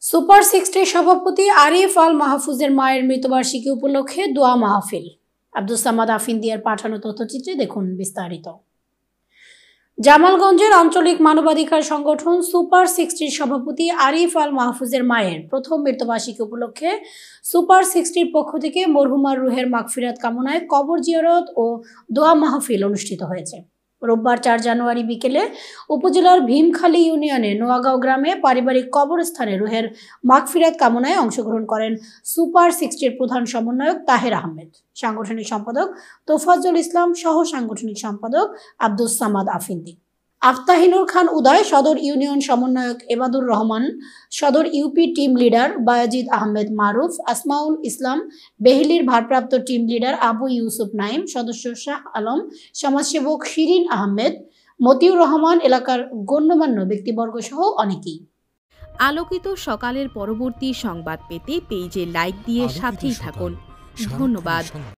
Super 60 সভাপতি আরিফ আল মাহফুজের মায়ের মৃত্যুবার্ষিকী উপলক্ষে দোয়া মাহফিল। আব্দুস সামাদ আফিন্দিয়ার পাঠানো তথ্যচিত্রে দেখুন বিস্তারিত। জামালগঞ্জের আঞ্চলিক মানবাধিকার সংগঠন সুপার 60 সভাপতি আরিফ আল মাহফুজের মায়ের প্রথম মৃত্যুবার্ষিকী উপলক্ষে সুপার 60 পক্ষ থেকে মরহুমার রুহের মাগফিরাত কামনায় কবর জিয়ারত ও দোয়া মাহফিল অনুষ্ঠিত হয়েছে। রোববার 4 জানুয়ারি বিকেলে উপজেলার ভীমখালী ইউনিয়নের নোয়াগাঁও গ্রামে পারিবারিক কবরস্থানে রুহের মাগফিরাত কামনায় অংশগ্রহণ করেন সুপার 60 প্রধান সমন্বয়ক তাহের আহমেদ, সাংগঠনিক সম্পাদক তোফাজ্জল ইসলাম সহ সাংগঠনিক সম্পাদক আব্দুস সামাদ আফিন্দি, আফতাহিনুর খান উদয়, সদর ইউনিয়ন সমন্বয়ক এবাদুর রহমান, সদর UP team leader Bayazid Ahmed Maruf, Asmaul Islam বেহিলির ভারপ্রাপ্ত টিম লিডার আবু ইউসুফ নাইম, সদস্য শাহ আলম, সমাজসেবক শিরিন আহমেদ, মতিউর রহমান, এলাকার গণ্যমান্য ব্যক্তিবর্গ সহ অনেকেই। আলোকিত সকালের পরবর্তী সংবাদ পেতে পেজে লাইক দিয়ে সাথেই থাকুন। ধন্যবাদ।